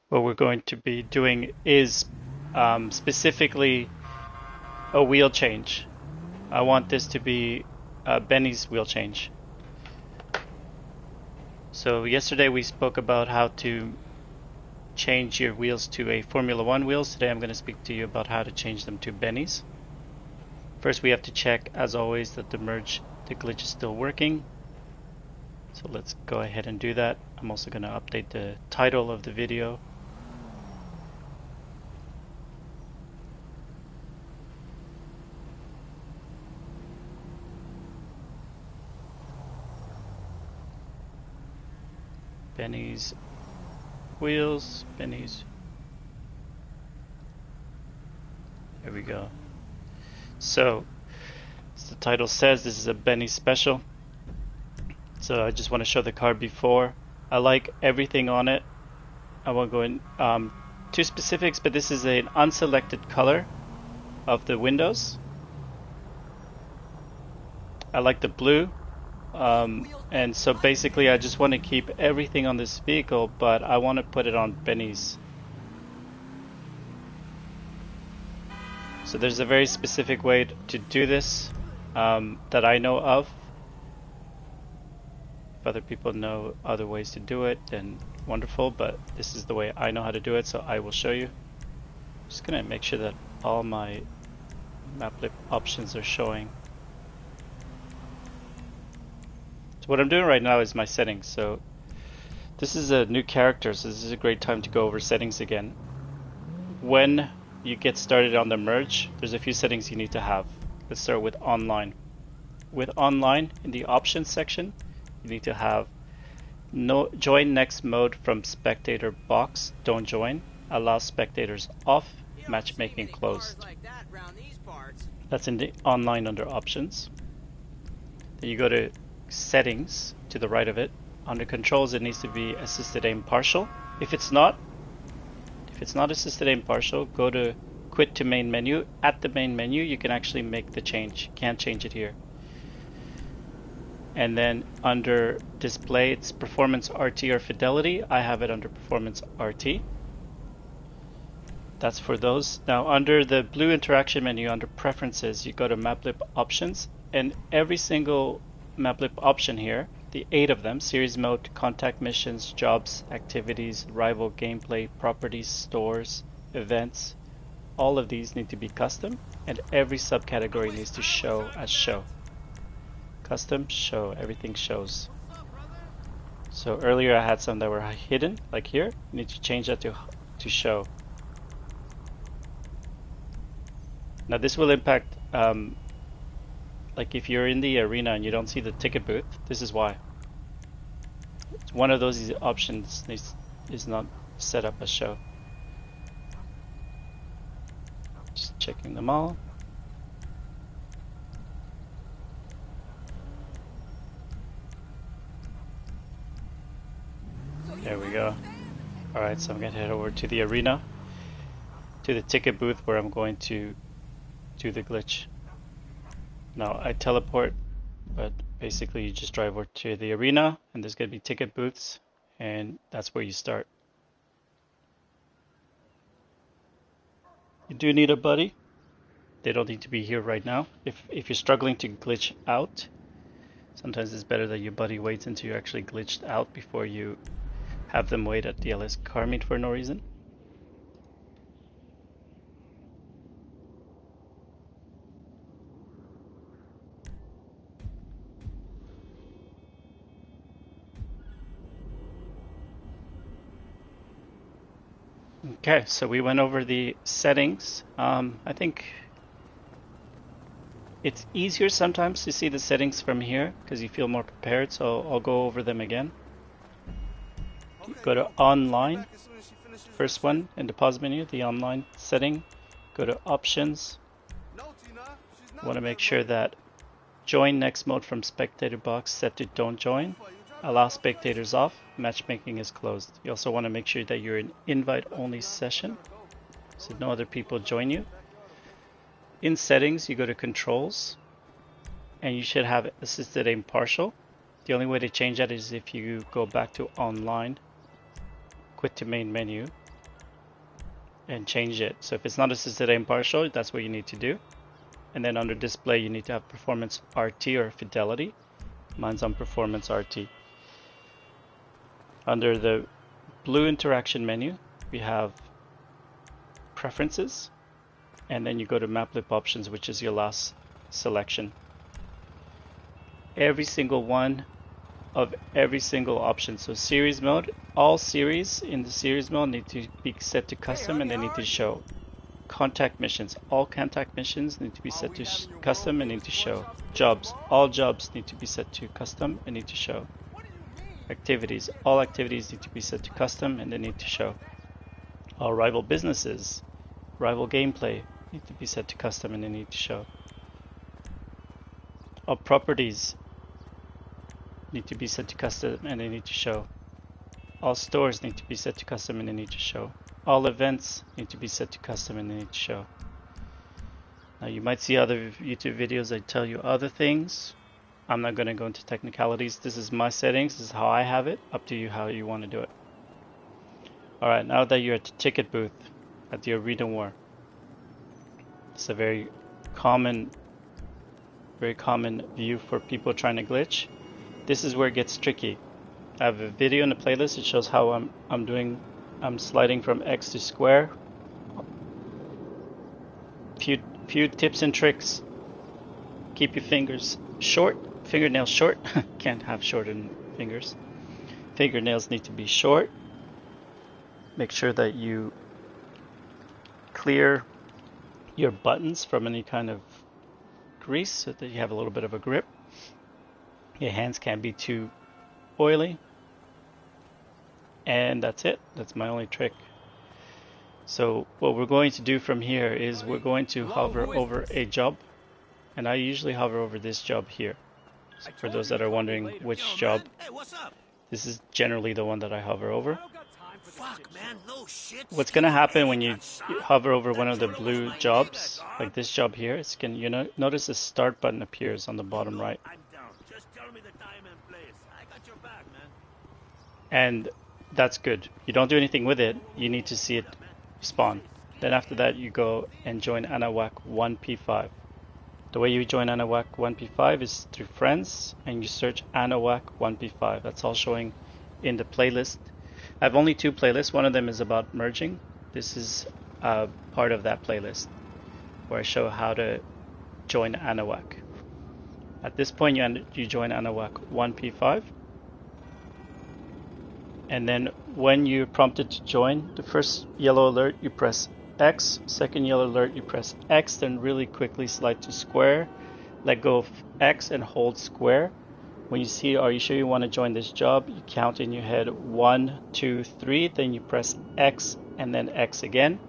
What we're going to be doing is specifically a wheel change. I want this to be Benny's wheel change. So yesterday we spoke about how to change your wheels to a Formula One wheels. Today I'm going to speak to you about how to change them to Benny's. First we have to check, as always, that the glitch is still working. So let's go ahead and do that. I'm also going to update the title of the video. Benny's wheels, Benny's. There we go. So, as the title says, this is a Benny's special. So I just want to show the car before. I like everything on it. I won't go into specifics, but this is an unselected color of the windows. I like the blue. And so basically I just want to keep everything on this vehicle, but I want to put it on Benny's. So there's a very specific way to do this that I know of. If other people know other ways to do it, then wonderful, but this is the way I know how to do it, so I will show you. I'm just gonna make sure that all my map lip options are showing. What I'm doing right now is my settings. So this is a new character, so this is a great time to go over settings again. When you get started on the merge, there's a few settings you need to have. Let's start with online. With online, in the options section, you need to have no join next mode from spectator box, don't join, allow spectators off, matchmaking closed. That's in the online under options. Then you go to settings to the right of it. Under controls it needs to be assisted aim partial. If it's not assisted aim partial, go to quit to main menu. At the main menu you can actually make the change. You can't change it here. And then under display it's performance RT or fidelity. I have it under performance RT. That's for those. Now under the blue interaction menu under preferences you go to map lip options, and every single map lip option here, the 8 of them, series mode, contact missions, jobs, activities, rival, gameplay, properties, stores, events, all of these need to be custom, and every subcategory needs to show as show. Custom, show, everything shows. So earlier I had some that were hidden, like here. You need to change that to show. Now this will impact like if you're in the arena and you don't see the ticket booth, this is why. One of those options is not set up as show. Just checking them all. There we go. Alright, so I'm going to head over to the arena, to the ticket booth where I'm going to do the glitch. Now I teleport, but basically you just drive over to the arena and there's going to be ticket booths, and that's where you start. You do need a buddy. They don't need to be here right now. If you're struggling to glitch out, sometimes it's better that your buddy waits until you're actually glitched out before you have them wait at the LS car meet for no reason. Okay, so we went over the settings. I think it's easier sometimes to see the settings from here because you feel more prepared, so I'll go over them again. Go to online, first one in the pause menu, the online setting. Go to options. You want to make sure that join next mode from spectator box set to don't join. Allow spectators off, matchmaking is closed. You also want to make sure that you're in invite only session, so no other people join you. In settings, you go to controls, and you should have assisted aim partial. The only way to change that is if you go back to online, quit to main menu, and change it. So if it's not assisted aim partial, that's what you need to do. And then under display, you need to have performance RT or fidelity. Mine's on performance RT. Under the blue interaction menu, we have preferences, and then you go to map lip options, which is your last selection. Every single one of every single option. So series mode, all series in the series mode need to be set to custom, and they need to show. Contact missions, all contact missions need to be set to custom and need to show. Jobs, all jobs need to be set to custom and need to show. Activities, all activities need to be set to custom and they need to show. All rival businesses, rival gameplay need to be set to custom and they need to show. All properties need to be set to custom and they need to show. All stores need to be set to custom and they need to show. All events need to be set to custom and they need to show. Now you might see other YouTube videos that tell you other things. I'm not going to go into technicalities. This is my settings. This is how I have it. Up to you how you want to do it. Alright, now that you're at the ticket booth at the Arena War. It's a very common view for people trying to glitch. This is where it gets tricky. I have a video in the playlist. It shows how I'm sliding from X to square. Few tips and tricks. Keep your fingers short, fingernails short. Can't have shortened fingers. Fingernails need to be short. Make sure that you clear your buttons from any kind of grease so that you have a little bit of a grip. Your hands can't be too oily. And that's it. That's my only trick. So what we're going to do from here is we're going to hover over a job. And I usually hover over this job here. So for those that are wondering which job, this is generally the one that I hover over. What's going to happen when you hover over one of the blue jobs, like this job here, it's going to, you know, notice the start button appears on the bottom right. And that's good. You don't do anything with it. You need to see it spawn. Then after that, you go and join Anahuac 1P5. The way you join Anahuac 1P5 is through friends, and you search Anahuac 1P5. That's all showing in the playlist. I have only 2 playlists. One of them is about merging. This is part of that playlist where I show how to join Anahuac. At this point, you join Anahuac 1P5. And then when you're prompted to join, the first yellow alert, you press X. Second yellow alert, you press X, then really quickly slide to square. Let go of X and hold square. When you see, are you sure you want to join this job? You count in your head 1, 2, 3. Then you press X and then X again.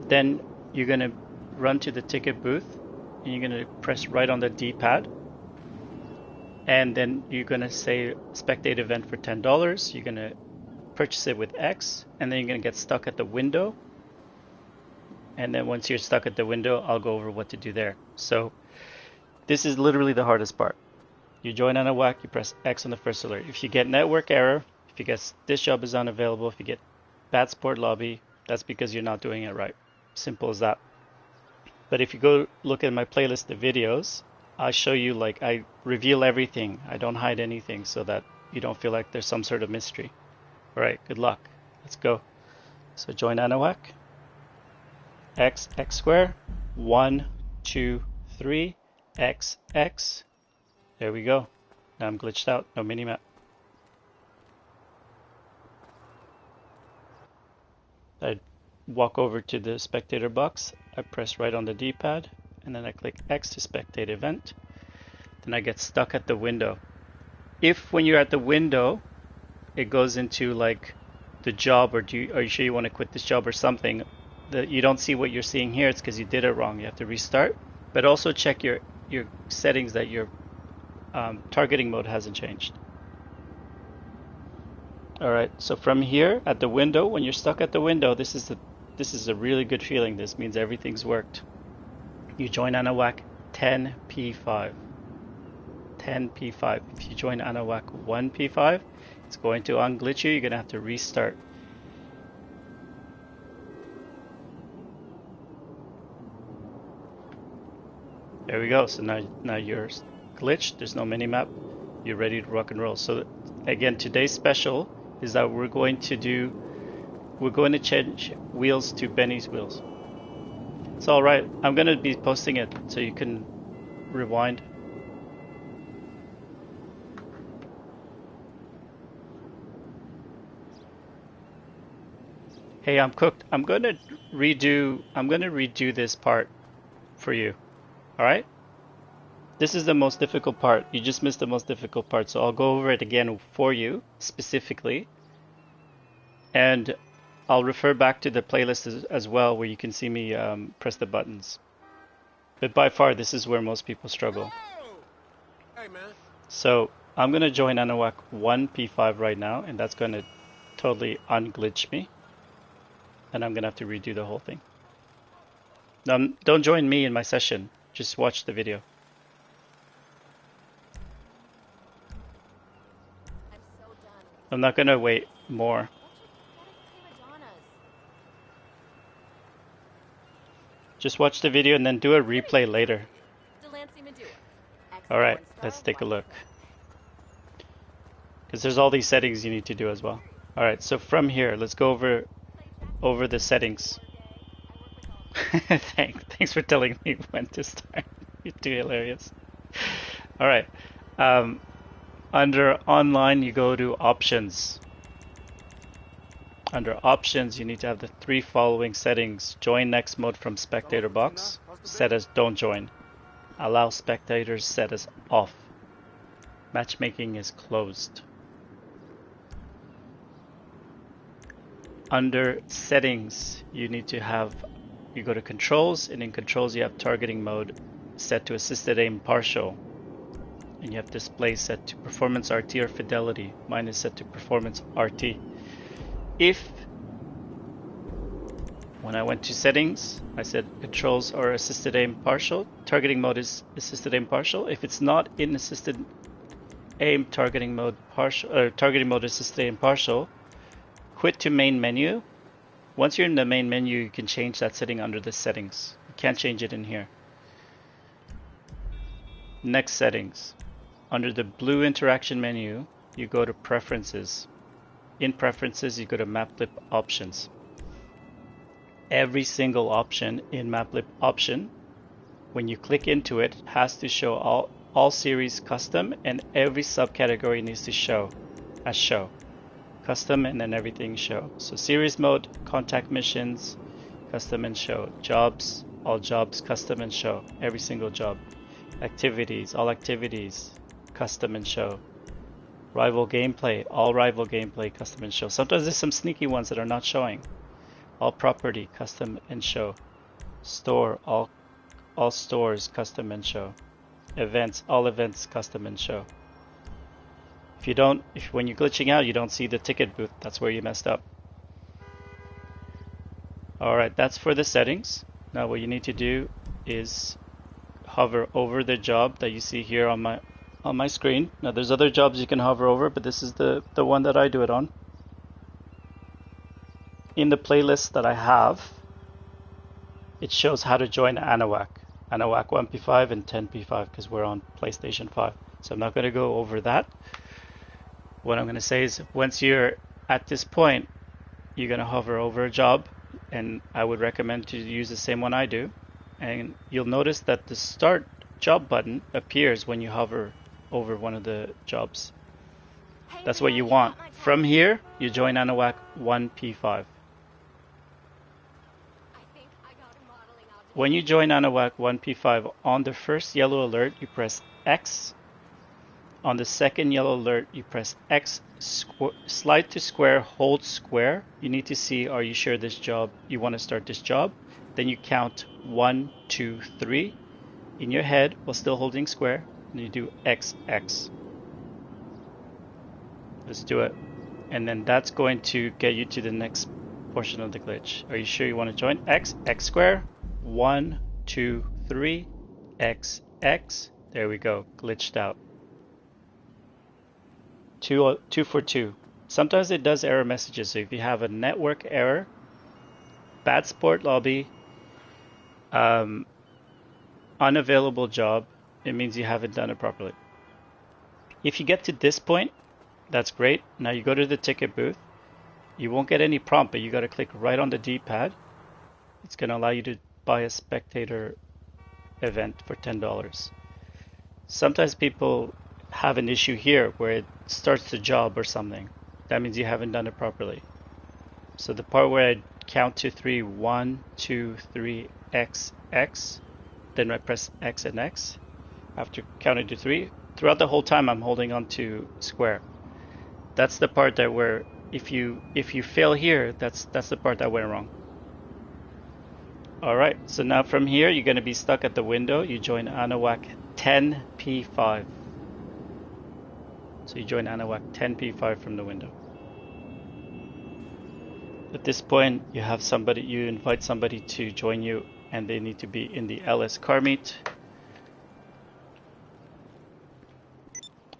Then you're going to run to the ticket booth. And you're going to press right on the D-pad. And then you're going to say spectate event for $10. You're going to purchase it with X. And then you're going to get stuck at the window. And then once you're stuck at the window, I'll go over what to do there. So this is literally the hardest part. You join Anahuac, you press X on the first alert. If you get network error, if you get this job is unavailable, if you get bad sport lobby, that's because you're not doing it right. Simple as that. But if you go look at my playlist of videos, I show you, like, I reveal everything. I don't hide anything so that you don't feel like there's some sort of mystery. All right, good luck. Let's go. So join Anahuac. X, X square. 1, 2, 3. X, X. There we go. Now I'm glitched out. No minimap. I walk over to the spectator box. I press right on the D-pad. And then I click X to spectate event. Then I get stuck at the window. If when you're at the window, it goes into like the job, or are you sure you want to quit this job or something, that you don't see what you're seeing here, it's because you did it wrong. You have to restart. But also check your settings that your targeting mode hasn't changed. All right. So from here at the window, when you're stuck at the window, this is a really good feeling. This means everything's worked. You join Anahuac 10P5. 10P5. If you join Anahuac 1P5, it's going to unglitch you. You're going to have to restart. There we go. So now you're glitched. There's no mini-map. You're ready to rock and roll. So again, today's special is that we're going to change wheels to Benny's wheels. It's all right. I'm going to be posting it so you can rewind. Hey, I'm cooked. I'm going to redo this part for you. All right? This is the most difficult part. You just missed the most difficult part. So I'll go over it again for you specifically. And I'll refer back to the playlist as well, where you can see me press the buttons. But by far, this is where most people struggle. Hey, man. So I'm going to join Anahuac 1P5 right now, and that's going to totally unglitch me. And I'm going to have to redo the whole thing. Don't join me in my session. Just watch the video. I'm not going to wait more. Just watch the video and then do a replay later. All right, let's take a look. Because there's all these settings you need to do as well. All right, so from here, let's go over the settings. Thanks for telling me when to start. You're too hilarious. All right. Under online, you go to options. Under options, you need to have the 3 following settings. Join next mode from spectator box, set as don't join. Allow spectators, set as off. Matchmaking is closed. Under settings, you go to controls, and in controls you have targeting mode set to assisted aim partial. And you have display set to performance RT or fidelity. Mine is set to performance RT. When I went to settings, I said controls or assisted aim partial. Targeting mode is assisted aim partial. If it's not in assisted aim targeting mode partial, or targeting mode assisted aim partial, quit to main menu. Once you're in the main menu, you can change that setting under the settings. You can't change it in here. Next, settings. Under the blue interaction menu, you go to preferences. In preferences, you go to maplib options. Every single option in maplib option, when you click into it, has to show all series custom, and every subcategory needs to show as show. Custom and then everything show. So series mode, contact missions, custom and show. Jobs, all jobs, custom and show. Every single job. Activities, all activities, custom and show. Rival gameplay, all rival gameplay, custom and show. Sometimes there's some sneaky ones that are not showing. All property, custom and show. Store, all stores, custom and show. Events, all events, custom and show. If when you're glitching out, you don't see the ticket booth, that's where you messed up. Alright, that's for the settings. Now what you need to do is hover over the job that you see here on my screen. Now there's other jobs you can hover over, but this is the one that I do it on. In the playlist that I have, it shows how to join Anahuac 1P5 and 10P5, because we're on PlayStation 5. So I'm not going to go over that. What I'm going to say is, once you're at this point, you're going to hover over a job, and I would recommend to use the same one I do. And you'll notice that the start job button appears when you hover over one of the jobs. That's what you want. From here, you join Anahuac 1P5. When you join Anahuac 1P5, on the first yellow alert, you press X. On the second yellow alert, you press X, slide to square, hold square. You need to see, are you sure you want to start this job? Then you count 1, 2, 3 in your head while still holding square, and you do X, X. Let's do it. And then that's going to get you to the next portion of the glitch. Are you sure you want to join? X, X square, 1, 2, 3, X, X. There we go, glitched out. 2 for 2. Sometimes it does error messages. So if you have a network error, bad sport lobby, unavailable job, it means you haven't done it properly. If you get to this point, that's great. Now you go to the ticket booth. You won't get any prompt, but you got to click right on the D-pad. It's going to allow you to buy a spectator event for $10. Sometimes people have an issue here where it starts the job or something. That means you haven't done it properly. So the part where I count to 3, 1, 2, 3, X, X, then I press X and X. After counting to 3, throughout the whole time I'm holding on to square. That's the part that where if you fail here, that's the part that went wrong. Alright, so now from here you're going to be stuck at the window. You join Anahuac 10P5. So you join Anahuac 10P5 from the window. At this point you have somebody, you invite somebody to join you, and they need to be in the LS car meet.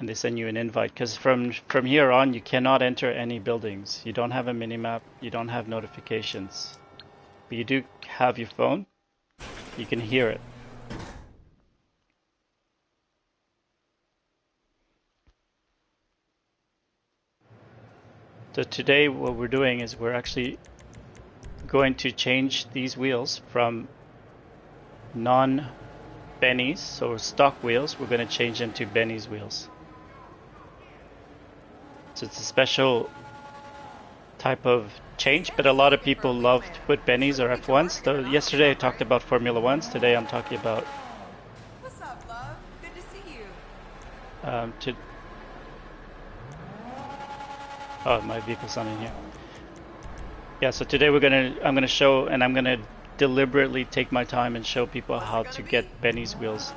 And they send you an invite, because from here on you cannot enter any buildings. You don't have a minimap, you don't have notifications. But you do have your phone, you can hear it. So today what we're doing is we're actually going to change these wheels from non-Benny's, so stock wheels, we're going to change them to Benny's wheels. So it's a special type of change, but a lot of people love to put Benny's or F1s. So yesterday I talked about Formula 1s, today I'm talking about What's up, love? Good to see you. Oh, my vehicle's not in here. Yeah, so today I'm gonna show, and I'm gonna deliberately take my time and show people how to get Benny's wheels.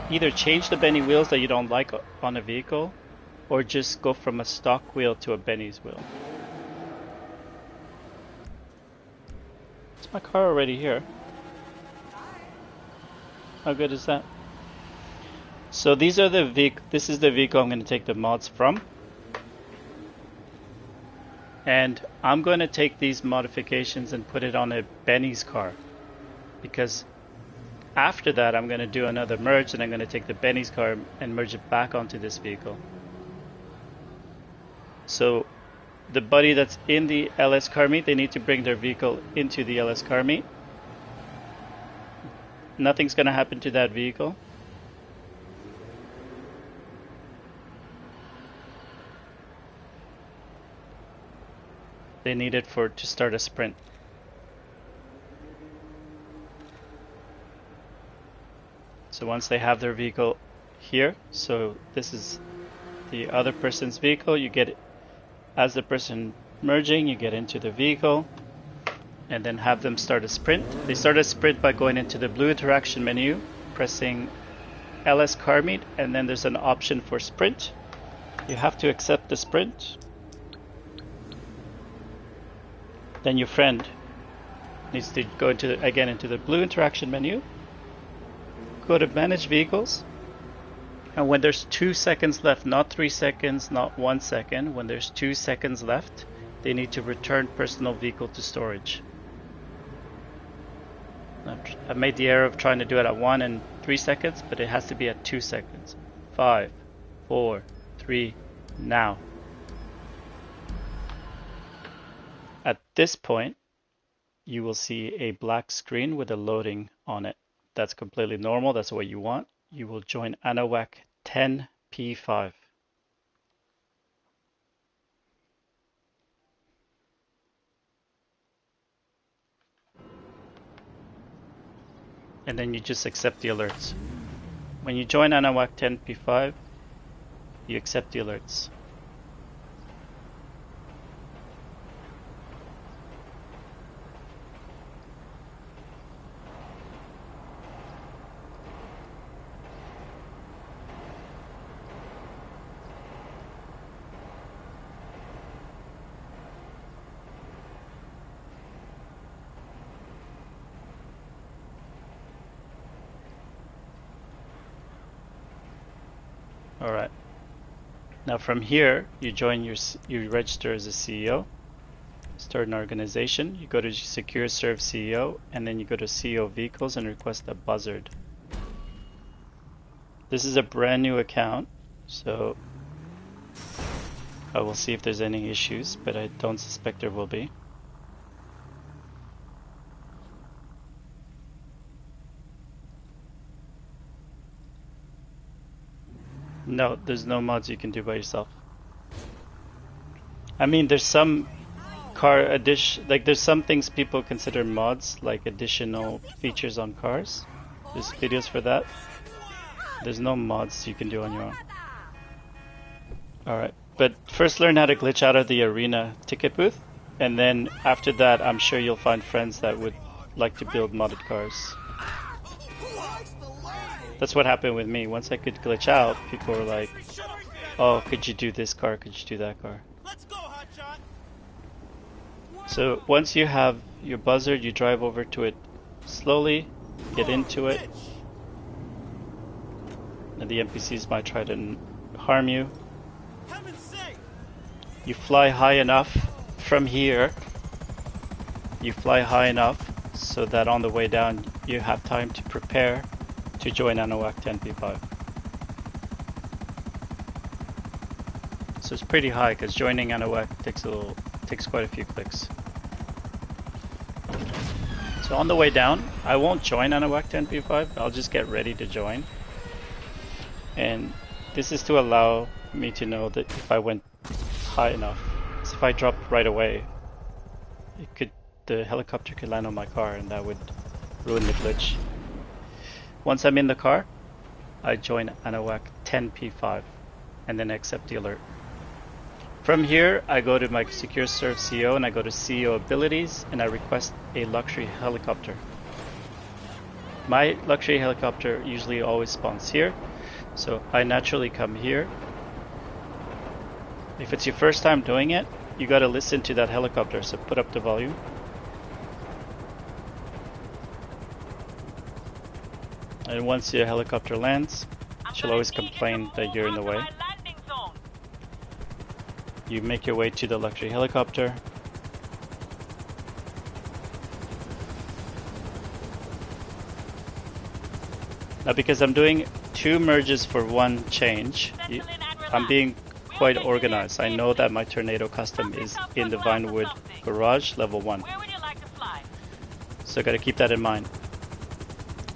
Either change the Benny wheels that you don't like on a vehicle, or just go from a stock wheel to a Benny's wheel. Is my car already here? How good is that? So these are this is the vehicle I'm going to take the mods from. And I'm going to take these modifications and put it on a Benny's car, because after that I'm going to do another merge, and I'm going to take the Benny's car and merge it back onto this vehicle. So the buddy that's in the LS car meet, they need to bring their vehicle into the LS car meet. Nothing's going to happen to that vehicle. They need it to start a sprint. So once they have their vehicle here, so this is the other person's vehicle, you get it as the person merging, you get into the vehicle and then have them start a sprint. They start a sprint by going into the blue interaction menu, pressing LS car meet, and then there's an option for sprint. You have to accept the sprint. Then your friend needs to go into the blue interaction menu, go to manage vehicles, and when there's 2 seconds left, not 3 seconds, not 1 second, when there's 2 seconds left, they need to return personal vehicle to storage. I made the error of trying to do it at 1 and 3 seconds, but it has to be at 2 seconds. 5, 4, 3, now. At this point, you will see a black screen with a loading on it. That's completely normal, that's what you want. You will join Anahuac 10P5. And then you just accept the alerts. When you join Anahuac 10P5, you accept the alerts. Alright. Now from here, you register as a CEO, start an organization, you go to Secure Serve CEO, and then you go to CEO Vehicles and request a buzzard. This is a brand new account, so I will see if there's any issues, but I don't suspect there will be. No, there's no mods you can do by yourself. I mean, there's some car addition, like there's some things people consider mods, like additional features on cars. There's videos for that. There's no mods you can do on your own. Alright, but first learn how to glitch out of the arena ticket booth, and then after that I'm sure you'll find friends that would like to build modded cars. That's what happened with me. Once I could glitch out, people were like, oh, could you do this car, could you do that car? So once you have your buzzard, you drive over to it slowly, get into it, and the NPCs might try to harm you. You fly high enough from here, you fly high enough so that on the way down you have time to prepare to join Anahuac 10P5. So it's pretty high because joining Anahuac takes quite a few clicks. So on the way down, I won't join Anahuac 10P5, I'll just get ready to join. And this is to allow me to know that if I went high enough, so if I dropped right away, the helicopter could land on my car and that would ruin the glitch. Once I'm in the car, I join Anahuac 10P5 and then accept the alert. From here, I go to my Secure Serve CO and I go to CEO abilities and I request a luxury helicopter. My luxury helicopter usually always spawns here, so I naturally come here. If it's your first time doing it, you gotta listen to that helicopter, so put up the volume. And once your helicopter lands, she'll always complain that you're in the way. You make your way to the luxury helicopter. Now because I'm doing 2 merges for 1 change, I'm being quite organized. I know that my Tornado custom is in the Vinewood garage level 1. So I gotta keep that in mind.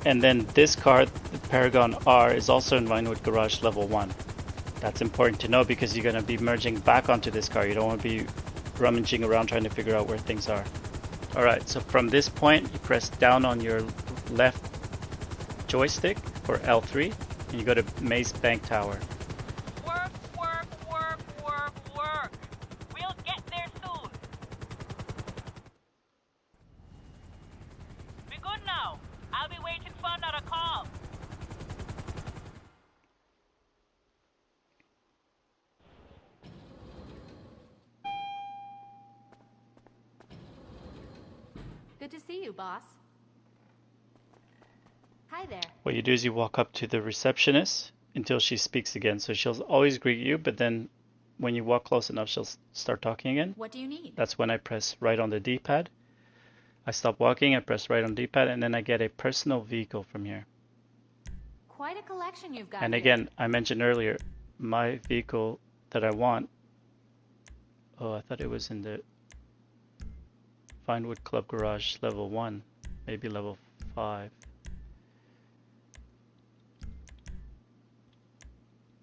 And then this car, the Paragon R, is also in Vinewood garage level 1. That's important to know because you're going to be merging back onto this car. You don't want to be rummaging around trying to figure out where things are. Alright, so from this point, you press down on your left joystick for L3, and you go to Maze Bank Tower. Work, work, work, work, work. We'll get there soon. Be good now. I'll be waiting for another call. Good to see you, boss. Hi there. What you do is you walk up to the receptionist until she speaks again. So she'll always greet you, but then when you walk close enough, she'll start talking again. What do you need? That's when I press right on the D-pad. I stop walking, I press right on the D-pad, and then I get a personal vehicle from here. Quite a collection you've got. And here. again, I mentioned earlier, my vehicle that I want, oh, I thought it was in the Vinewood Club Garage level 1, maybe level 5.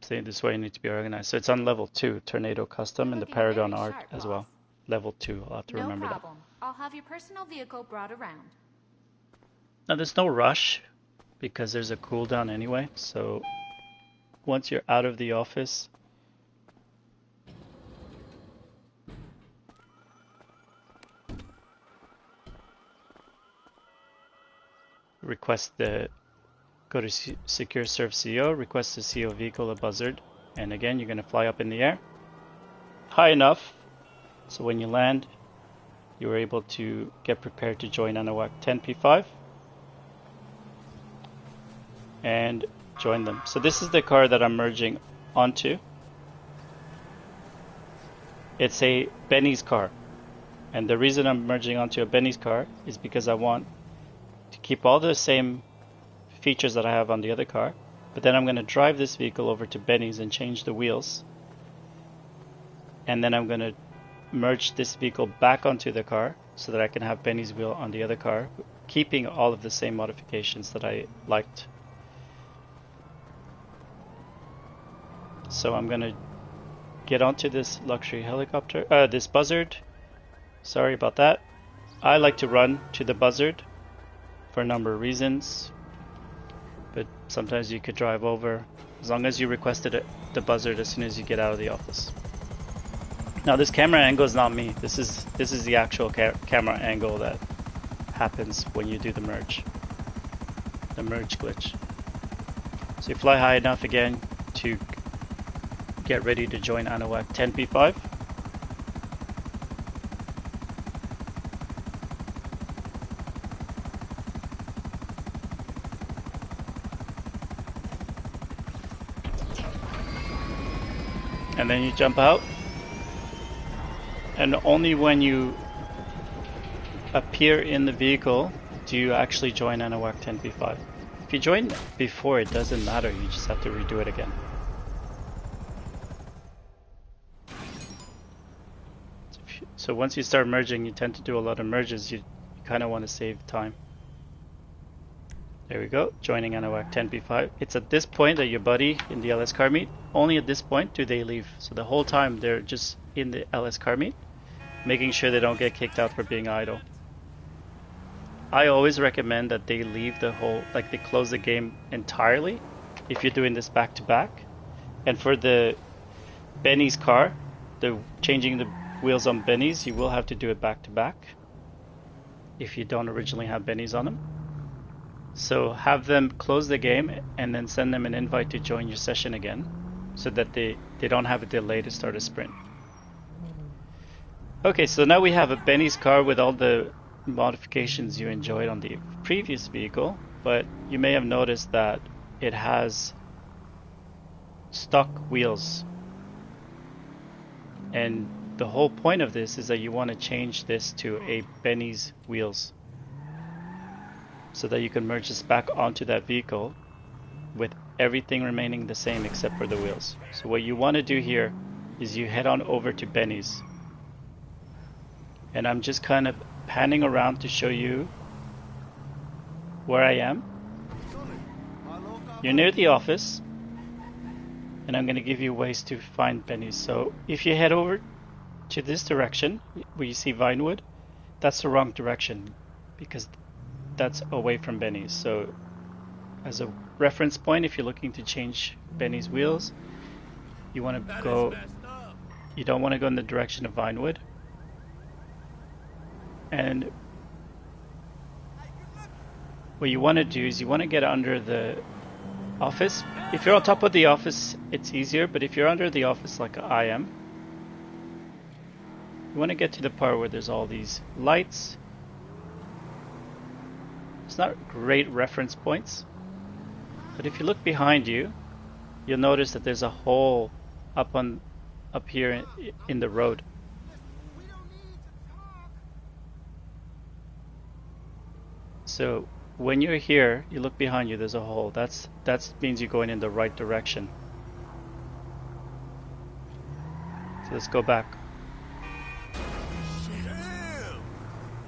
Saying this way, you need to be organized. So it's on level 2, Tornado Custom, You're and the looking Paragon very Art sharp, as boss. well. Level 2, I'll have to remember No problem. I'll have your personal vehicle brought around. that. Now there's no rush because there's a cooldown anyway. So once you're out of the office, go to Secure Serve CO, request the CO vehicle, a buzzard, and again you're going to fly up in the air high enough so when you land you're able to get prepared to join Anahuac 10P5 and join them. So this is the car that I'm merging onto. It's a Benny's car, and the reason I'm merging onto a Benny's car is because I want to keep all the same features that I have on the other car, But then I'm going to drive this vehicle over to Benny's and change the wheels. And then I'm going to merge this vehicle back onto the car so that I can have Benny's wheel on the other car, keeping all of the same modifications that I liked. So I'm going to get onto this luxury helicopter, this buzzard. Sorry about that. I like to run to the buzzard for a number of reasons, but sometimes you could drive over as long as you requested it, the buzzard as soon as you get out of the office. Now this camera angle is not me. This is the actual camera angle that happens when you do the merge glitch. So you fly high enough again to get ready to join Anahuac 10P5. And then you jump out, and only when you appear in the vehicle do you actually join Anahuac 10P5. If you join before, it doesn't matter, you just have to redo it again. So once you start merging, you tend to do a lot of merges, you kind of want to save time. There we go, joining Anahuac 10P5. It's at this point that your buddy in the LS car meet, only at this point do they leave. So the whole time they're just in the LS car meet, making sure they don't get kicked out for being idle. I always recommend that they leave the whole, like they close the game entirely if you're doing this back to back. And for the Benny's car, the changing the wheels on Benny's, you will have to do it back to back if you don't originally have Benny's on them. So have them close the game and then send them an invite to join your session again so that they don't have a delay to start a sprint. Okay, so now we have a Benny's car with all the modifications you enjoyed on the previous vehicle, but you may have noticed that it has stock wheels. And the whole point of this is that you want to change this to a Benny's wheels, so that you can merge this back onto that vehicle with everything remaining the same except for the wheels. So what you want to do here is you head on over to Benny's. And I'm just kind of panning around to show you where I am. You're near the office, and I'm going to give you ways to find Benny's. So if you head over to this direction where you see Vinewood, that's the wrong direction because that's away from Benny's. So as a reference point, if you're looking to change Benny's wheels, you want to go, you don't want to go in the direction of Vinewood. And what you want to do is you want to get under the office. If you're on top of the office, it's easier, but if you're under the office like I am, you want to get to the part where there's all these lights. It's not great reference points, but if you look behind you, you'll notice that there's a hole up here in the road. So when you're here, you look behind you, there's a hole. That means you're going in the right direction. So let's go back.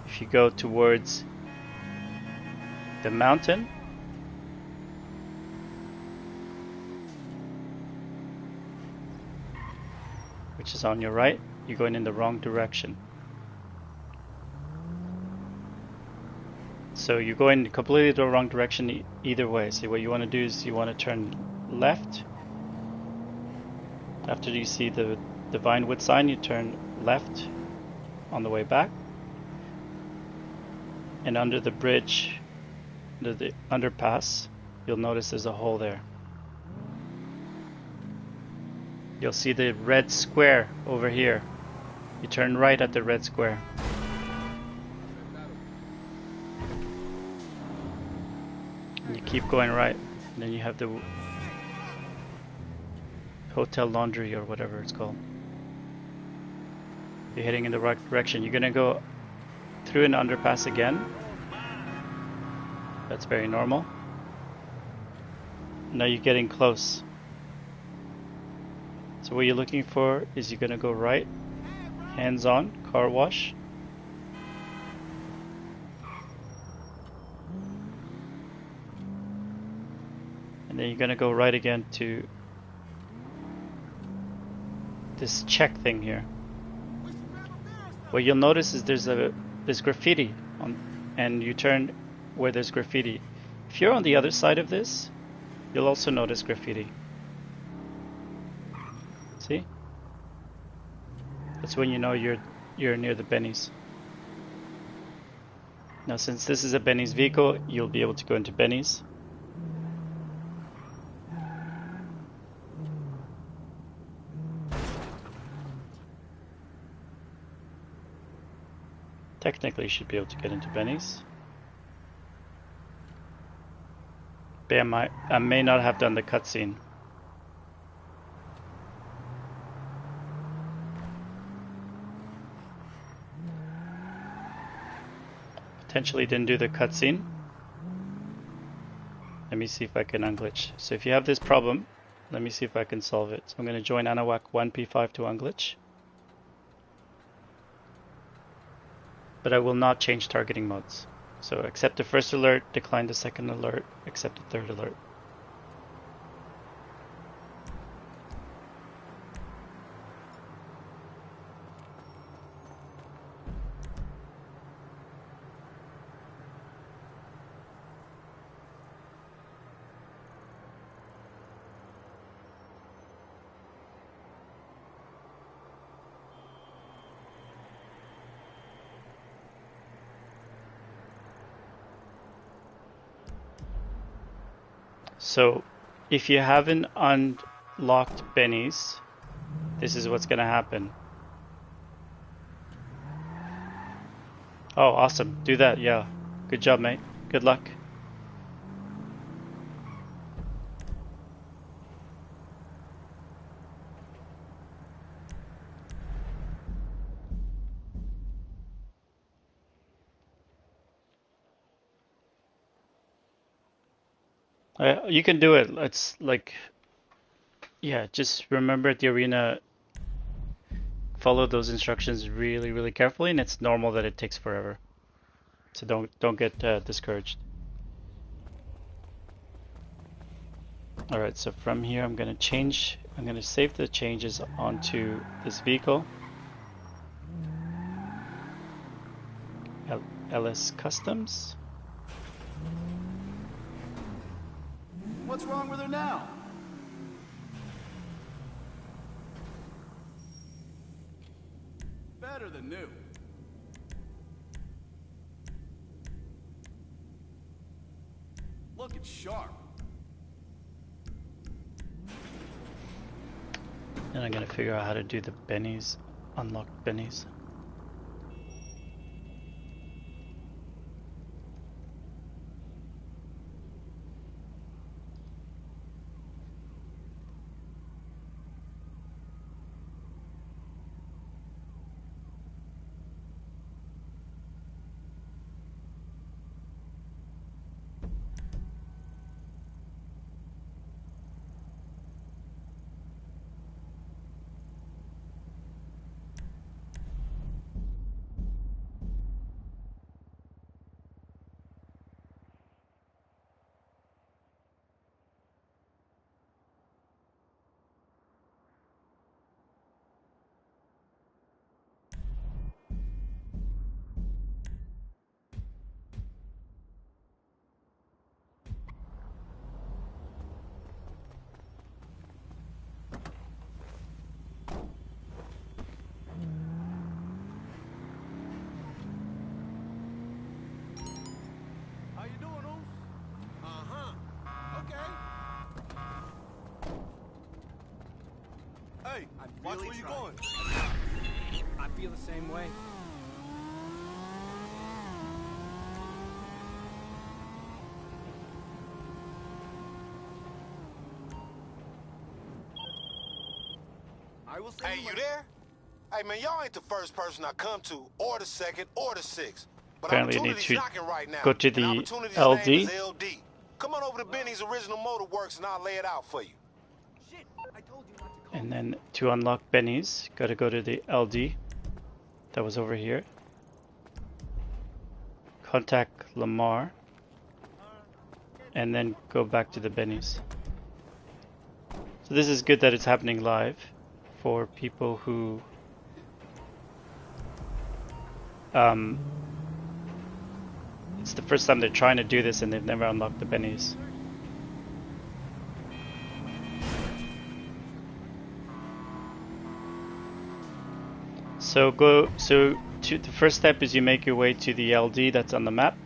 If you go towards the mountain, which is on your right, you're going in the wrong direction. So you're going completely the wrong direction either way. So what you want to do is you want to turn left. After you see the Vinewood sign, you turn left on the way back. And under the bridge, under the underpass, you'll notice there's a hole there. You'll see the red square over here. You turn right at the red square. And you keep going right. And then you have the Hotel Laundry or whatever it's called. You're heading in the right direction. You're gonna go through an underpass again. That's very normal. Now you're getting close. So what you're looking for is you're gonna go right, hands on, car wash. And then you're gonna go right again to this check thing here. What you'll notice is there's graffiti on, and you turn where there's graffiti. If you're on the other side of this, you'll also notice graffiti. See? That's when you know you're near the Benny's. Now since this is a Benny's vehicle, you'll be able to go into Benny's. Technically you should be able to get into Benny's. Bam, I may not have done the cutscene. Potentially didn't do the cutscene. Let me see if I can unglitch. So if you have this problem, let me see if I can solve it. So I'm going to join Anahuac 1P5 to unglitch. But I will not change targeting modes. So accept the first alert, decline the second alert, accept the third alert. So if you haven't unlocked Benny's, this is what's gonna happen. Oh, awesome. Do that, yeah. Good job, mate. Good luck. You can do it. It's like, yeah, just remember at the arena, follow those instructions really, really carefully, and it's normal that it takes forever. So don't get discouraged. All right, so from here I'm gonna save the changes onto this vehicle. LS Customs. What's wrong with her now? Better than new. Looking sharp. And I'm gonna figure out how to do the Benny's, unlock Benny's. Hey, watch where you're going. I feel the same way. Hey, you there? Hey, man, y'all ain't the first person I come to, or the second, or the sixth. But Apparently you need opportunity's to knocking right now. go to and the opportunity's LD. name is LD. Come on over to Benny's Original Motor Works and I'll lay it out for you. Shit, I told you not to call. And then to unlock Benny's, gotta go to the LD that was over here. Contact Lamar. And then go back to the Benny's. So this is good that it's happening live for people who it's the first time they're trying to do this and they've never unlocked the Benny's. So the first step is you make your way to the LD that's on the map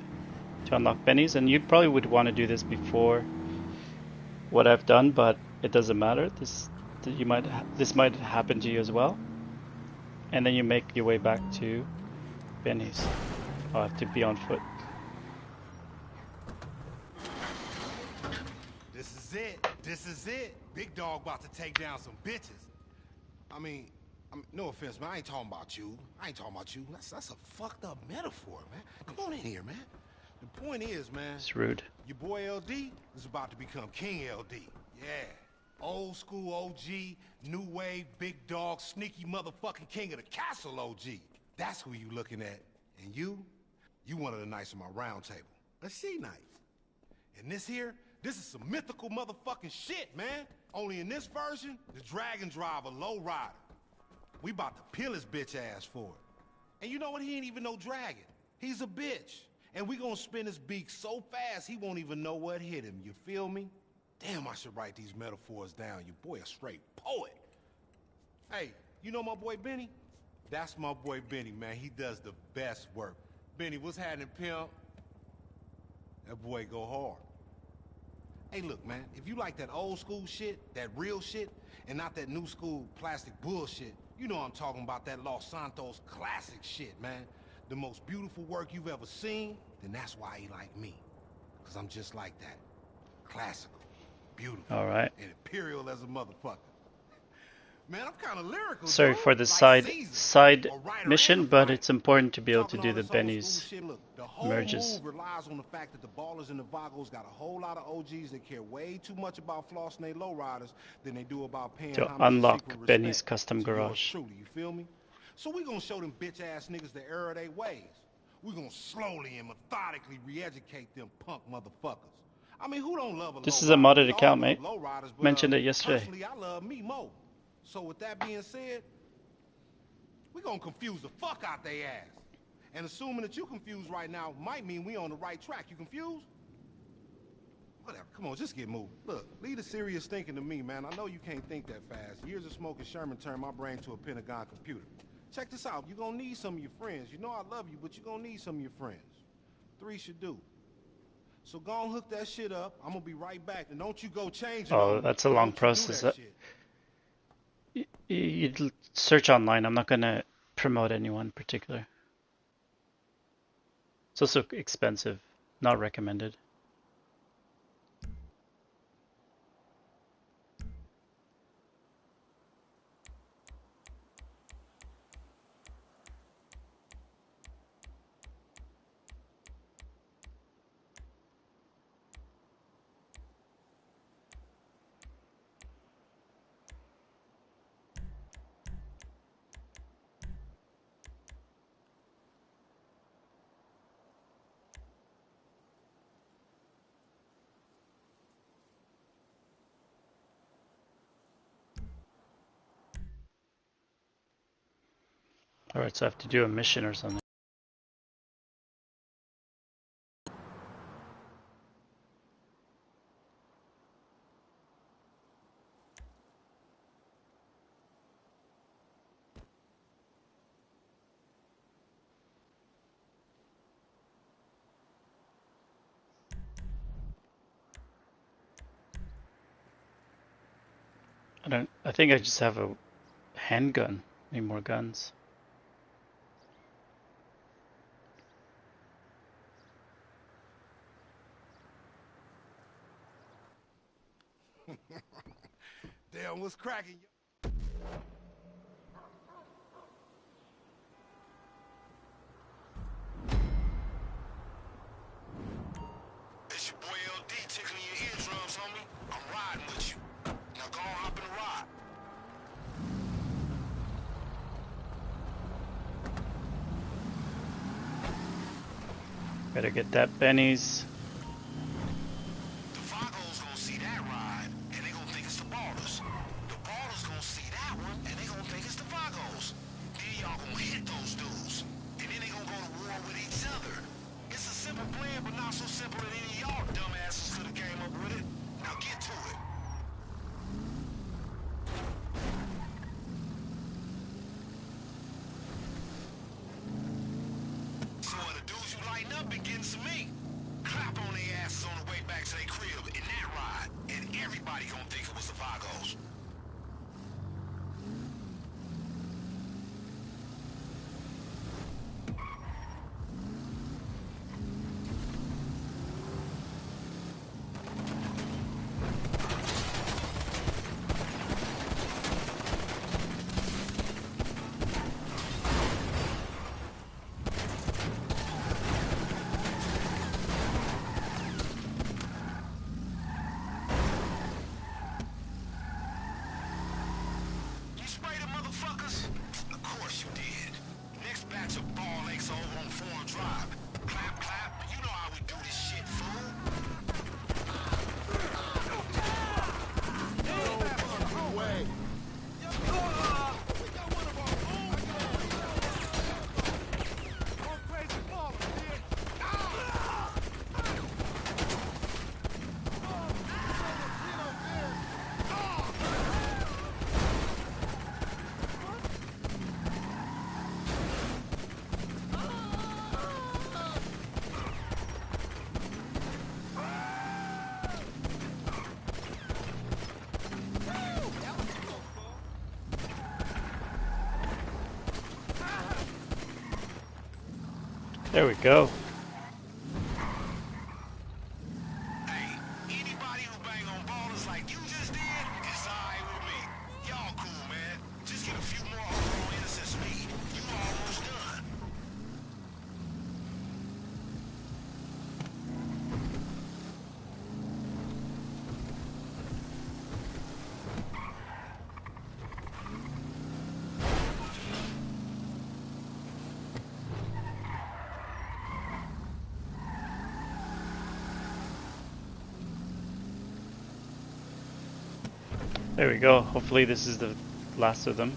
to unlock Benny's, and you probably would want to do this before what I've done, but it doesn't matter. This might happen to you as well. And then you make your way back to Benny's. I'll have to be on foot. This is it. This is it. Big dog about to take down some bitches. I mean, no offense, man. I ain't talking about you. That's a fucked up metaphor, man. Come on in here, man. The point is, man. It's rude. Your boy LD is about to become King LD. Yeah. Old school OG, new wave, big dog, sneaky motherfucking king of the castle OG. That's who you looking at. And you one of the knights of my round table. A she-knight. And this is some mythical motherfucking shit, man. Only in this version, the dragon driver, low rider. We about to peel his bitch ass for it. And you know what? He ain't even no dragon. He's a bitch. And we gonna spin his beak so fast he won't even know what hit him. You feel me? Damn, I should write these metaphors down. Your boy a straight poet. Hey, you know my boy Benny? That's my boy Benny, man. He does the best work. Benny, what's happening, pimp? That boy go hard. Hey, look, man, if you like that old school shit, that real shit, and not that new school plastic bullshit, you know I'm talking about that Los Santos classic shit, man. The most beautiful work you've ever seen, then that's why he like me. Because I'm just like that. Classical, beautiful, All right. and imperial as a motherfucker. Man, I'm kind of lyrical. Sorry dog. for the Like side a writer mission, and a but fighter. it's important to be able to Talking do all the this old Benny's school shit, look, the whole merges. move relies on the fact that the ballers and the vagos got a whole lot of OGs that care way too much about flossing they lowriders than they do about paying To homage and unlock secret Benny's respect custom to yours garage. truly, you feel me? So we gonna show them bitch ass niggas the error of their ways. We gonna slowly and methodically re-educate them punk motherfuckers. I mean, who don't love a This low is a rider? modded We all account, love mate. low riders, but, Mentioned it yesterday. personally, I love me more. So with that being said, we gonna confuse the fuck out they ass. And assuming that you confused right now might mean we on the right track. You confused? Whatever, come on, just get moving. Look, leave the serious thinking to me, man. I know you can't think that fast. Years of smoking Sherman turned my brain to a Pentagon computer. Check this out, you're gonna need some of your friends. You know I love you, but you're gonna need some of your friends. 3 should do. So go and hook that shit up. I'm gonna be right back, and don't you go change it on Oh, me. that's a long Don't you do process. that shit. You search online. I'm not gonna promote anyone in particular. It's also expensive. Not recommended. Alright, so I have to do a mission or something. I think I just have a handgun. Need more guns. Damn, what's cracking? It's your boy LD tickling your eardrums, homie. I'm riding with you. Now go on, hop in the ride. Better get that Benny's. The Vagos gonna see that ride, and they gonna think it's the Ballers. The Ballers gonna see that one, and they gonna think it's the Vagos. Then y'all gonna hit those dudes, and then they gonna go to war with each other. It's a simple plan, but not so simple that any of y'all dumbasses could have came up with it. Now get to it. So are the dudes you lighten up been getting some meat? Clap on their asses on the way back to their crib in that ride, and everybody gonna think it was the Vagos. Of course you did. Next batch of ball lakes over on Foreign Drive. Clap, clap. You know how we do this shit, fool. Way. We got one of our own. One crazy baller, kid. There we go. Hey, anybody who bang on ballers like you just did is alright with me. Y'all cool, man. Just get a few more overall innocent speed. You almost done. There we go. Hopefully this is the last of them.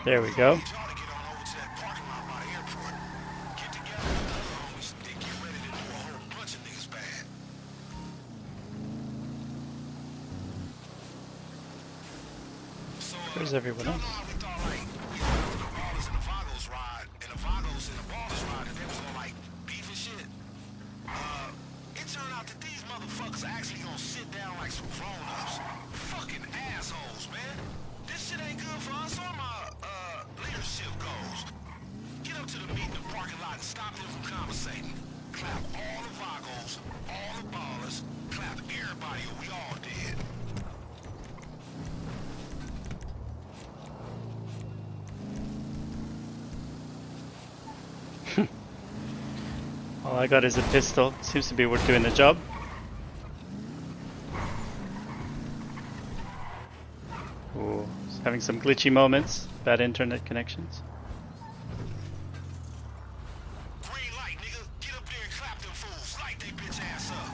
There we go. Where's everyone else? It turned out that these motherfuckers are actually gonna sit down like some grown-ups. Fucking assholes, man. This shit ain't good for us or my leadership goals. Get up to the meeting in the parking lot and stop them from conversating. Clap all the Vagos, all the ballers, clap everybody or we all dead. All I got is a pistol. Seems to be worth doing the job. Ooh, having some glitchy moments. Bad internet connections. Green light, nigga. Get up there and clap them fools. Light they bitch ass up.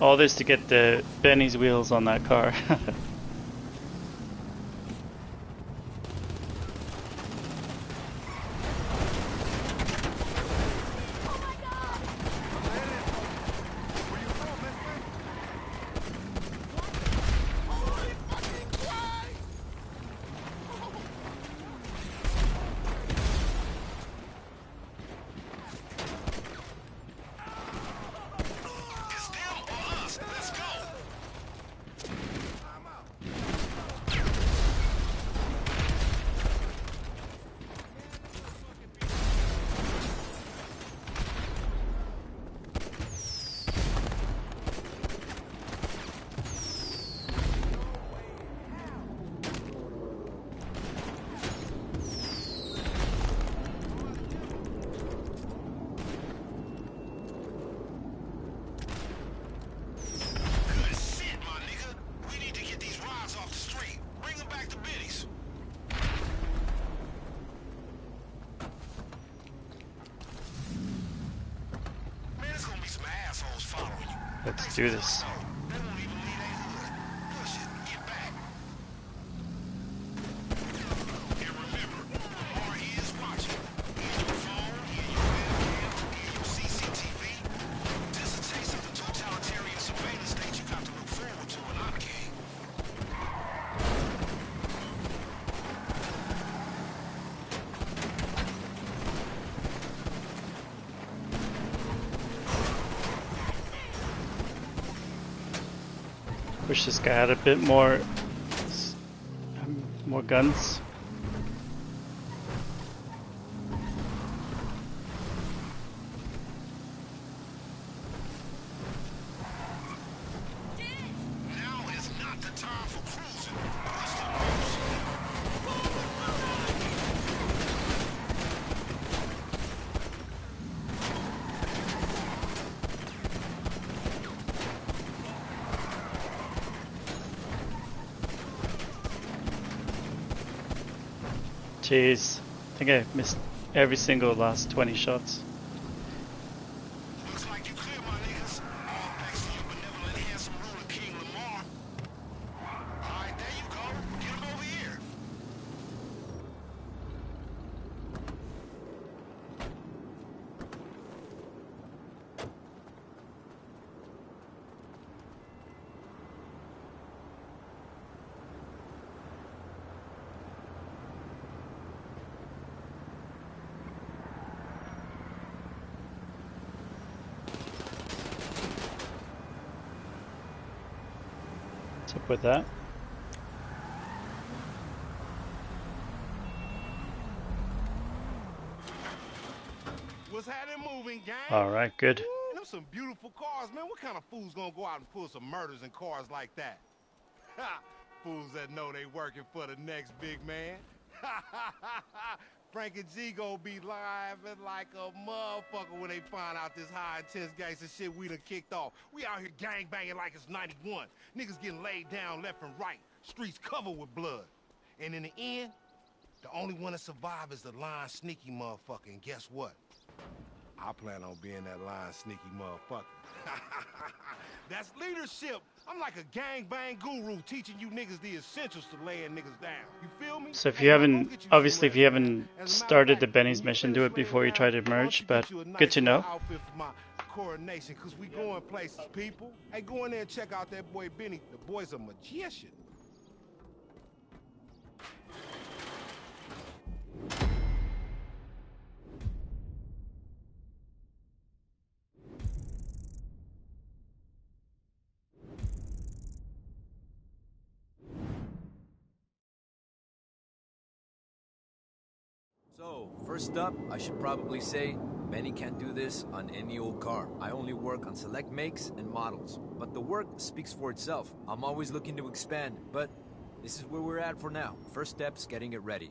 All this to get the Benny's wheels on that car. Let's do this. Wish this guy had a bit more guns. Now is not the time for cruising. Jeez, I think I missed every single last 20 shots. Looks like you clear, my niggas. All thanks to your benevolent, handsome ruler, King Lamar. All right, there you go. Get him over here. What's up with that? What's happening, moving gang? Alright, good. Woo, them some beautiful cars, man. What kind of fool's gonna go out and pull some murders in cars like that? Ha! Fools that know they working for the next big man. Frank and G gonna be livin' like a motherfucker when they find out this high intense gangster shit we done kicked off. We out here gang banging like it's 91. Niggas getting laid down left and right. Streets covered with blood. And in the end, the only one to survive is the lying sneaky motherfucker. And guess what? I plan on being that lying sneaky motherfucker. That's leadership. I'm like a gangbang guru teaching you niggas the essentials to laying niggas down. You feel me? So if you haven't, obviously if you haven't started the Benny's mission, do it before you try to merge, but good to know. Coronation, cause we going places, people. Hey, go in there and check out that boy Benny. The boy's a magician. So, first up, I should probably say, Benny can't do this on any old car. I only work on select makes and models. But the work speaks for itself. I'm always looking to expand, but this is where we're at for now. First step's getting it ready.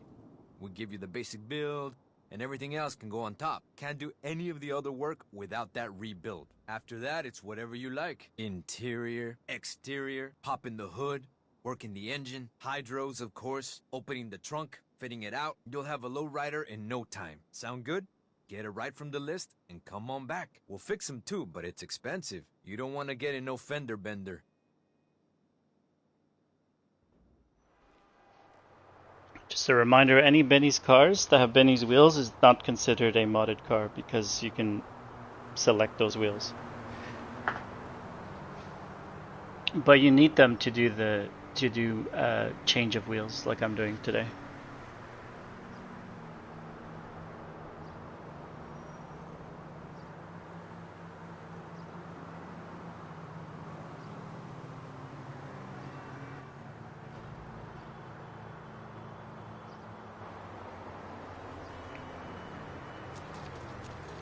We give you the basic build, and everything else can go on top. Can't do any of the other work without that rebuild. After that, it's whatever you like. Interior, exterior, popping the hood, working the engine, hydros, of course, opening the trunk, fitting it out. You'll have a lowrider in no time. Sound good? get it right from the list, and come on back. We'll fix them too, but it's expensive. You don't want to get in no fender bender. Just a reminder, any Benny's cars that have Benny's wheels is not considered a modded car because you can select those wheels. But you need them to do change of wheels like I'm doing today.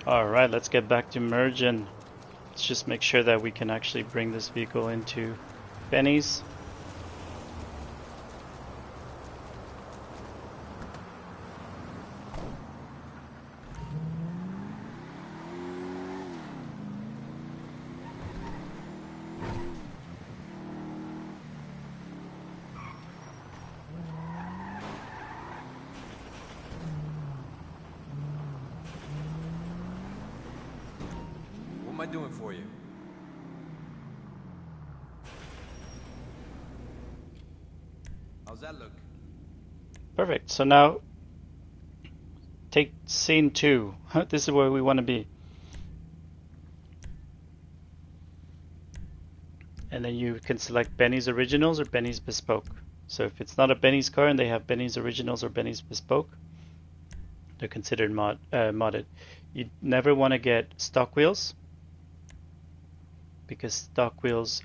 Alright, let's get back to merge and let's just make sure that we can actually bring this vehicle into Benny's. What am I doing for you? How's that look? Perfect. So now take scene 2. This is where we want to be. And then you can select Benny's Originals or Benny's Bespoke. So if it's not a Benny's car and they have Benny's Originals or Benny's Bespoke, they're considered modded. You never want to get stock wheels because stock wheels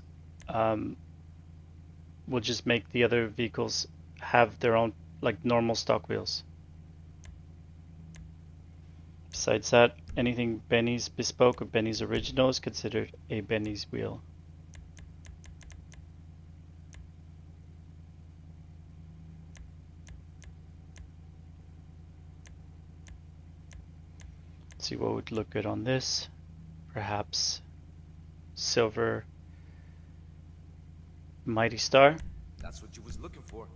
will just make the other vehicles have their own like normal stock wheels. Besides that, anything Benny's Bespoke or Benny's Original is considered a Benny's wheel. Let's see what would look good on this. Perhaps silver Mighty Star. That's what you was looking for.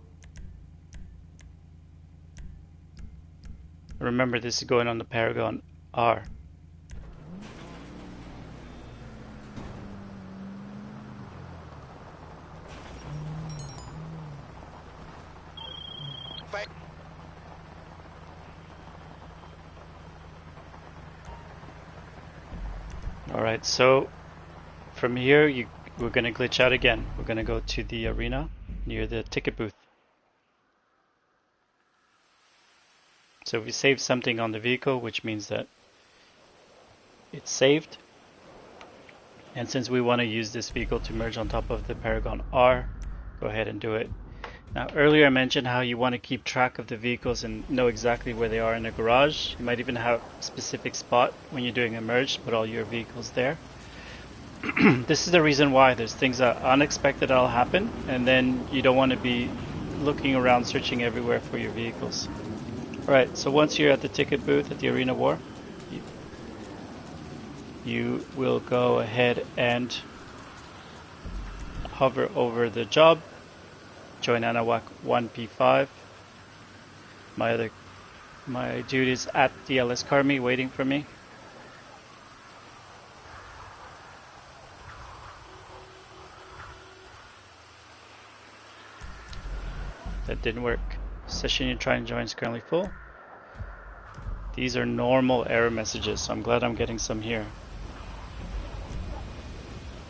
Remember, this is going on the Paragon R. Alright, so from here we're going to glitch out again. We're going to go to the arena near the ticket booth. So we save something on the vehicle, which means that it's saved. And since we want to use this vehicle to merge on top of the Paragon R, go ahead and do it. Now earlier I mentioned how you want to keep track of the vehicles and know exactly where they are in the garage. You might even have a specific spot when you're doing a merge to put all your vehicles there. This is the reason why. There's things that are unexpected that'll happen, and then you don't want to be looking around searching everywhere for your vehicles. Alright, so once you're at the ticket booth at the Arena War, you will go ahead and hover over the job, join Anahuac 1P5. My dude is at the LS Carmi waiting for me. That didn't work. Session you're trying to join is currently full. These are normal error messages, so I'm glad I'm getting some here.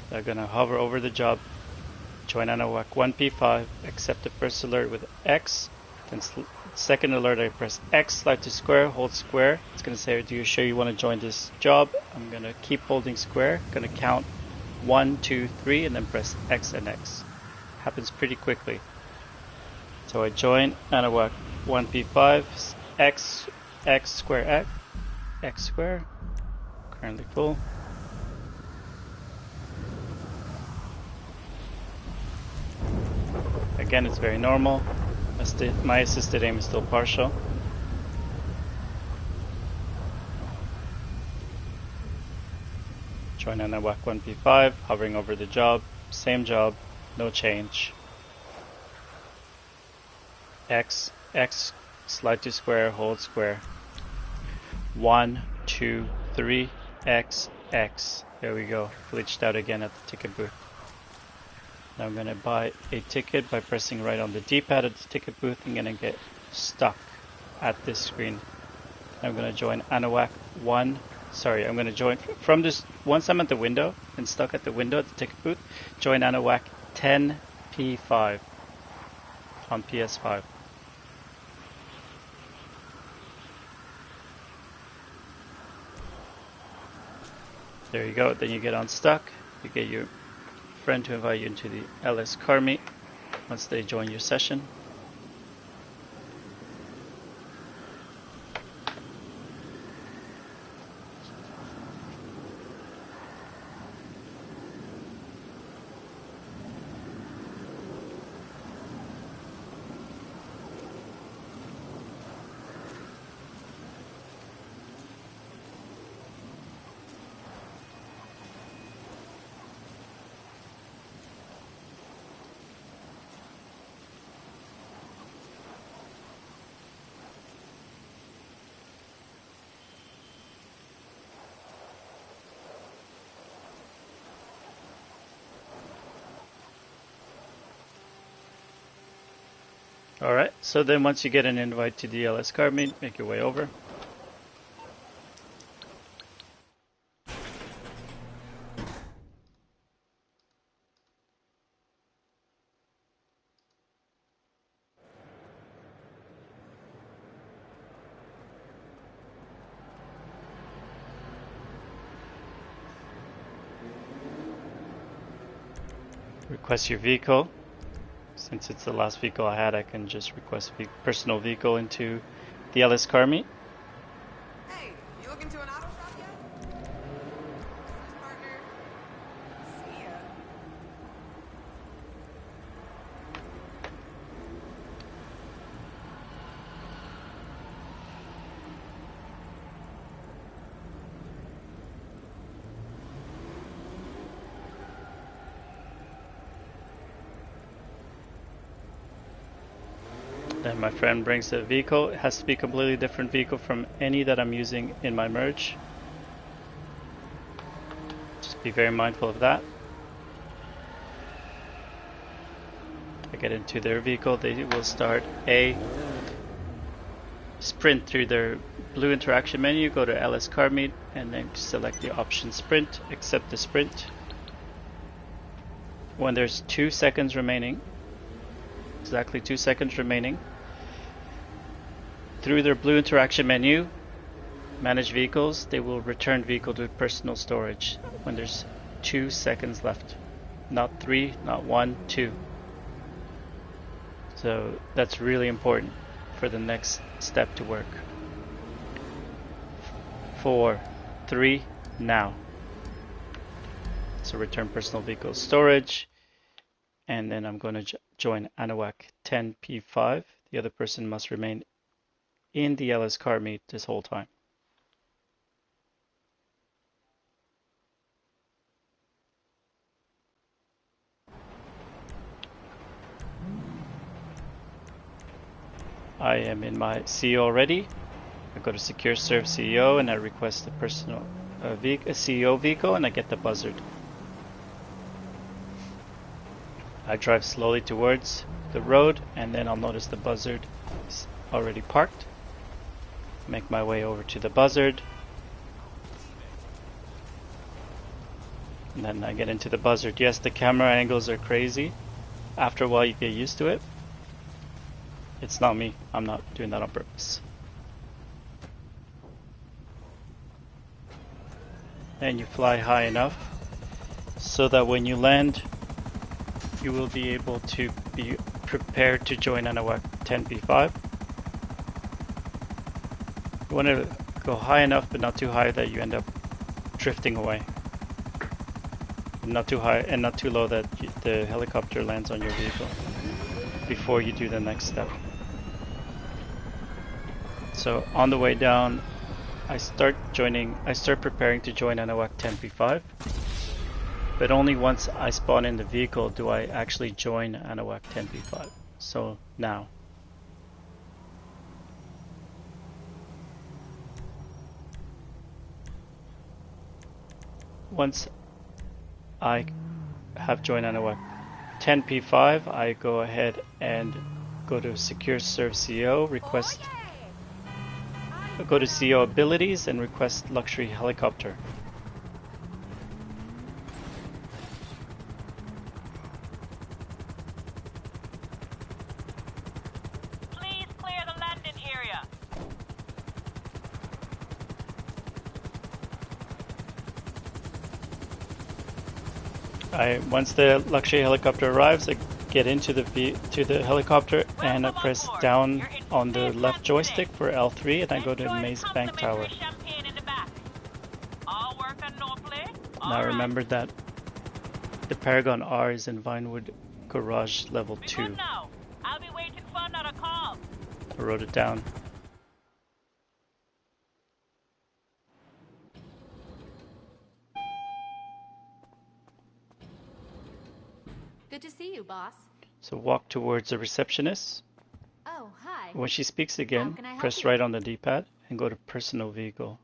They're gonna hover over the job, join Anahuac 1P5, accept the first alert with X, then second alert I press X, slide to square, hold square. It's gonna say, do you sure you want to join this job? I'm gonna keep holding square, gonna count 1, 2, 3, and then press X and X. Happens pretty quickly. So I join Anahuac 1P5, X square, X square, currently full. Again, it's very normal. My assisted aim is still partial. Join Anahuac 1P5, hovering over the job, same job, no change. X, slide to square, hold square. 1, 2, 3, X, X. There we go. Glitched out again at the ticket booth. Now I'm going to buy a ticket by pressing right on the D-pad at the ticket booth. I'm going to get stuck at this screen. I'm going to join Anahuac 1. Sorry, I'm going to join from this. Once I'm at the window and stuck at the window at the ticket booth, join Anahuac 10P5 on PS5. There you go. Then you get unstuck. You get your friend to invite you into the LS car meet once they join your session. Alright, so then once you get an invite to the LS car meet, make your way over. Request your vehicle. Since it's the last vehicle I had, I can just request a personal vehicle into the LS car meet. Hey, you looking to an auto shop yet? Partner. See ya. Then my friend brings a vehicle. It has to be a completely different vehicle from any that I'm using in my merge. Just be very mindful of that. I get into their vehicle, they will start a sprint through their blue interaction menu, go to LS car meet, and then select the option sprint, accept the sprint. When there's 2 seconds remaining, exactly 2 seconds remaining, through their blue interaction menu, manage vehicles, they will return vehicle to personal storage when there's 2 seconds left. Not 3, not 1, 2. So that's really important for the next step to work. 4, 3, now. So return personal vehicle storage, and then I'm going to join Anahuac 10P5. The other person must remain in the LS car meet this whole time. I am in my CEO already. I go to Secure Serve CEO and I request a personal a CEO vehicle, and I get the buzzard. I drive slowly towards the road, and then I'll notice the buzzard is already parked. Make my way over to the buzzard, and then I get into the buzzard. Yes, the camera angles are crazy. After a while you get used to it. It's not me. I'm not doing that on purpose. And you fly high enough so that when you land, you will be able to be prepared to join Anahuac 10P5. You want to go high enough, but not too high that you end up drifting away. Not too high and not too low that the helicopter lands on your vehicle before you do the next step. So on the way down, I start preparing to join Anahuac 10P5, but only once I spawn in the vehicle do I actually join Anahuac 10P5. So now. Once I have joined Anahuac 10P5, I go ahead and go to Secure Serve CO, request, go to CO Abilities and request Luxury Helicopter. Please clear the landing area. Once the luxury helicopter arrives, I get into the helicopter and I press down on the left joystick for L3 and I go to Maze Bank Tower. Now remember that the Paragon R is in Vinewood Garage level 2. I'll be waiting for another call. I wrote it down. Good to see you, boss. So walk towards the receptionist. Oh, hi. When she speaks again, press right on the D-pad and go to personal vehicle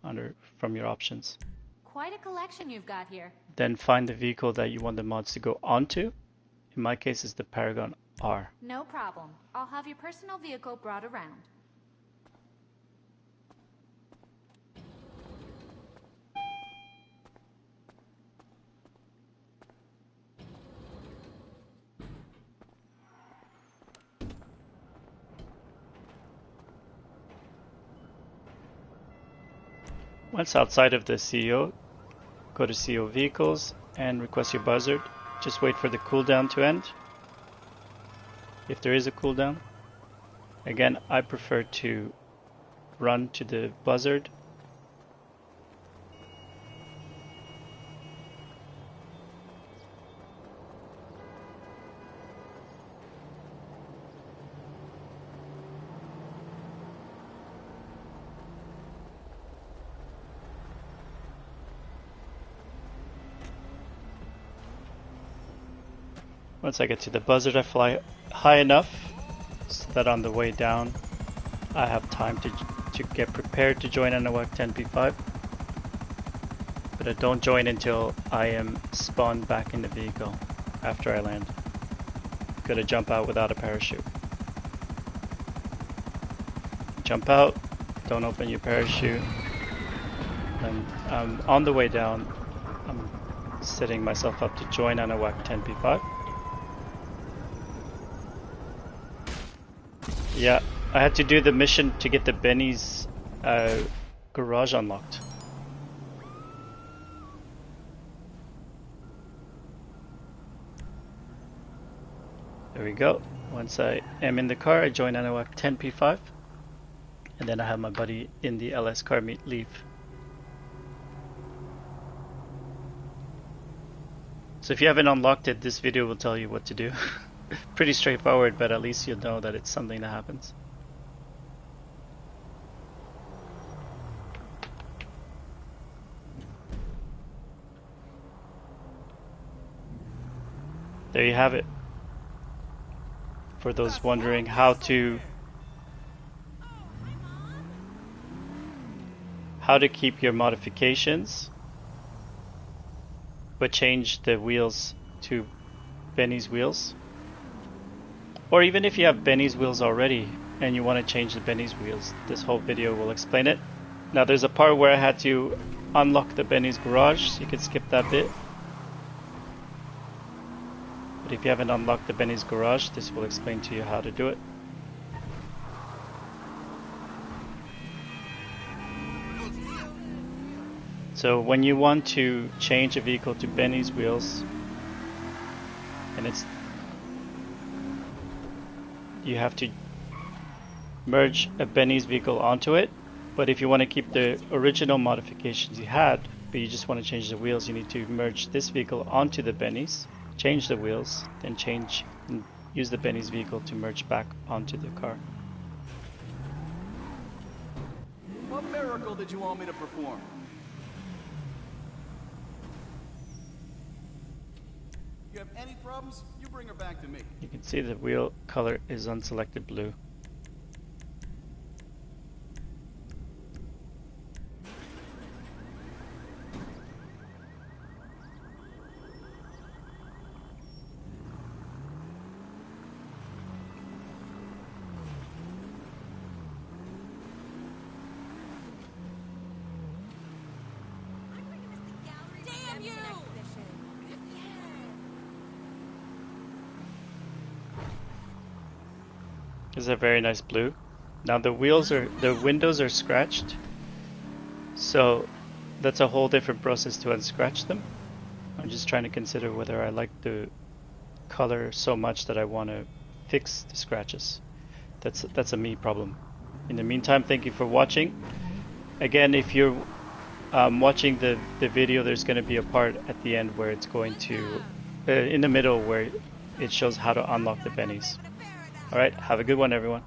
from your options. Quite a collection you've got here. Then find the vehicle that you want the mods to go onto. In my case, it's the Paragon R. No problem. I'll have your personal vehicle brought around. Once outside of the CO, go to CO Vehicles and request your buzzard. Just wait for the cooldown to end, if there is a cooldown. Again, I prefer to run to the buzzard. Once I get to the buzzard, I fly high enough so that on the way down I have time to get prepared to join Anahuac 10P5. But I don't join until I am spawned back in the vehicle after I land. Gotta jump out without a parachute. Jump out, don't open your parachute. Then on the way down, I'm setting myself up to join Anahuac 10P5. Yeah, I had to do the mission to get the Benny's garage unlocked. There we go. Once I am in the car, I join Anahuac 10P5. And then I have my buddy in the LS car leave. So if you haven't unlocked it, this video will tell you what to do. Pretty straightforward, but at least you'll know that it's something that happens. There you have it. For those wondering how to keep your modifications but change the wheels to Benny's wheels. Or even if you have Benny's wheels already and you want to change the Benny's wheels, this whole video will explain it. Now there's a part where I had to unlock the Benny's garage, so you can skip that bit. But if you haven't unlocked the Benny's garage, this will explain to you how to do it. So when you want to change a vehicle to Benny's wheels, and you have to merge a Benny's vehicle onto it. But if you want to keep the original modifications you had, but you just want to change the wheels, you need to merge this vehicle onto the Benny's, change the wheels, then use the Benny's vehicle to merge back onto the car. What miracle did you want me to perform? You have any problems, you bring her back to me. You can see the wheel color is unselected blue. This is a very nice blue. Now the windows are scratched, so that's a whole different process to unscratch them. I'm just trying to consider whether I like the color so much that I want to fix the scratches. That's a me problem. In the meantime, thank you for watching. Again, if you're watching the video, there's going to be a part at the end where it's going to, in the middle, where it shows how to unlock the bennies. Alright, have a good one, everyone.